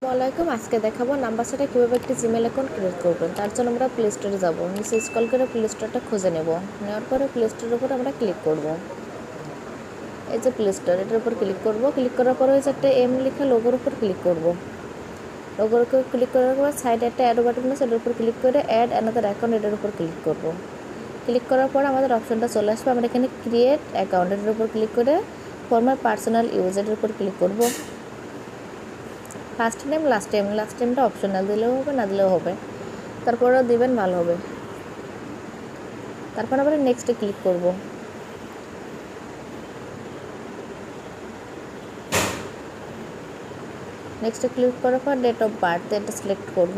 আসসালামাইকুম। আজকে দেখাবো নাম্বার ছাড়া কীভাবে একটি জিমেল অ্যাকাউন্ট ক্রিয়েট করবেন। তার জন্য আমরা প্লে স্টোরে যাবো, নিচে স্ক্রল করে প্লে স্টোরটা খুঁজে নেব। নেওয়ার পরে প্লে স্টোরের উপর আমরা ক্লিক করব। এই যে প্লে স্টোর, এটার উপর ক্লিক করব। ক্লিক করার পরে ওই যে একটা এম লেখা লোগোর উপর ক্লিক করব। লোগোর উপর ক্লিক করার পর সাইডে একটা অ্যারো বাটন আছে, এটার উপর ক্লিক করে অ্যাড অ্যানাদার অ্যাকাউন্ট, এটার উপর ক্লিক করব। ক্লিক করার পর আমাদের অপশনটা চলে আসবে। আমরা এখানে ক্রিয়েট অ্যাকাউন্ট, এটার উপর ক্লিক করে ফর মাই পার্সোনাল ইউজ, এটার উপর ক্লিক করব। ফার্স্ট নেম লাস্ট নেমটা অপশনাল, দিলেও হবে না দিলেও হবে, তারপরেও দিবেন ভালো হবে। তারপর আবার নেক্সটে ক্লিক করব। নেক্সটে ক্লিক করার পর ডেট অফ বার্থ এটা সিলেক্ট করব।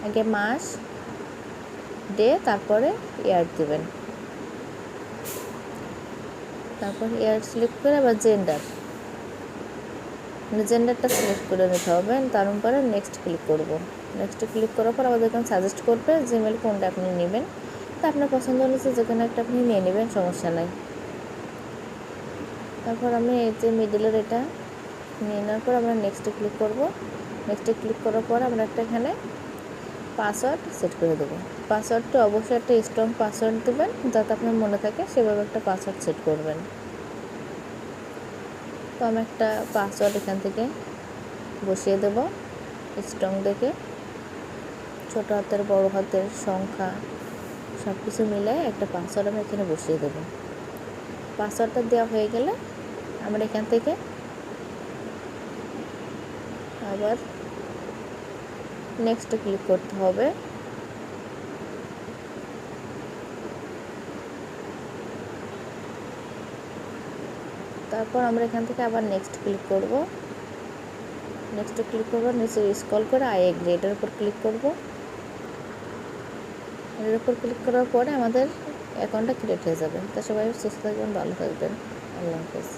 আগে মাস, ডে, তারপরে ইয়ার দিবেন। তারপর ইয়ার সিলেক্ট করে আবার জেন্ডারটা সিলেক্ট করে নিতে হবে। তারপরে নেক্সট ক্লিক করব। নেক্সটে ক্লিক করার পর আমাদের এখানে সাজেস্ট করবে জিমেল কোনটা আপনি নেবেন। তা আপনার পছন্দ অনুযায়ী যে কোনো একটা আপনি নিয়ে নেবেন, সমস্যা নাই। তারপর আমি এই যে মিডলের এটা নিয়ে নেওয়ার পর আমরা নেক্সটে ক্লিক করব। নেক্সটে ক্লিক করার পর আমরা একটা এখানে পাসওয়ার্ড সেট করে দেবো। পাসওয়ার্ডটা অবশ্যই একটা স্ট্রং পাসওয়ার্ড দেবেন, যাতে আপনার মনে থাকে সেভাবে একটা পাসওয়ার্ড সেট করবেন। তো আমি একটা পাসওয়ার্ড এখান থেকে বসিয়ে দেব স্ট্রং দেখে, ছোটো হাতের বড় হাতের সংখ্যা সব কিছু মিলে একটা পাসওয়ার্ড আমি এখানে বসিয়ে দেব। পাসওয়ার্ডটা দেওয়া হয়ে গেলে আমরা এখান থেকে আবার নেক্সটে ক্লিক করতে হবে। তারপর আমরা এখান থেকে আবার নেক্সট ক্লিক করব। নেক্সটে ক্লিক করব, নিচে স্ক্রল করে আই এগ্রি এটার উপর ক্লিক করব। এর উপর ক্লিক করার পরে আমাদের অ্যাকাউন্টটা ক্রিয়েট হয়ে যাবে। তা সবাই সুস্থ থাকবেন, ভালো থাকবেন। আল্লাহ হাফেজ।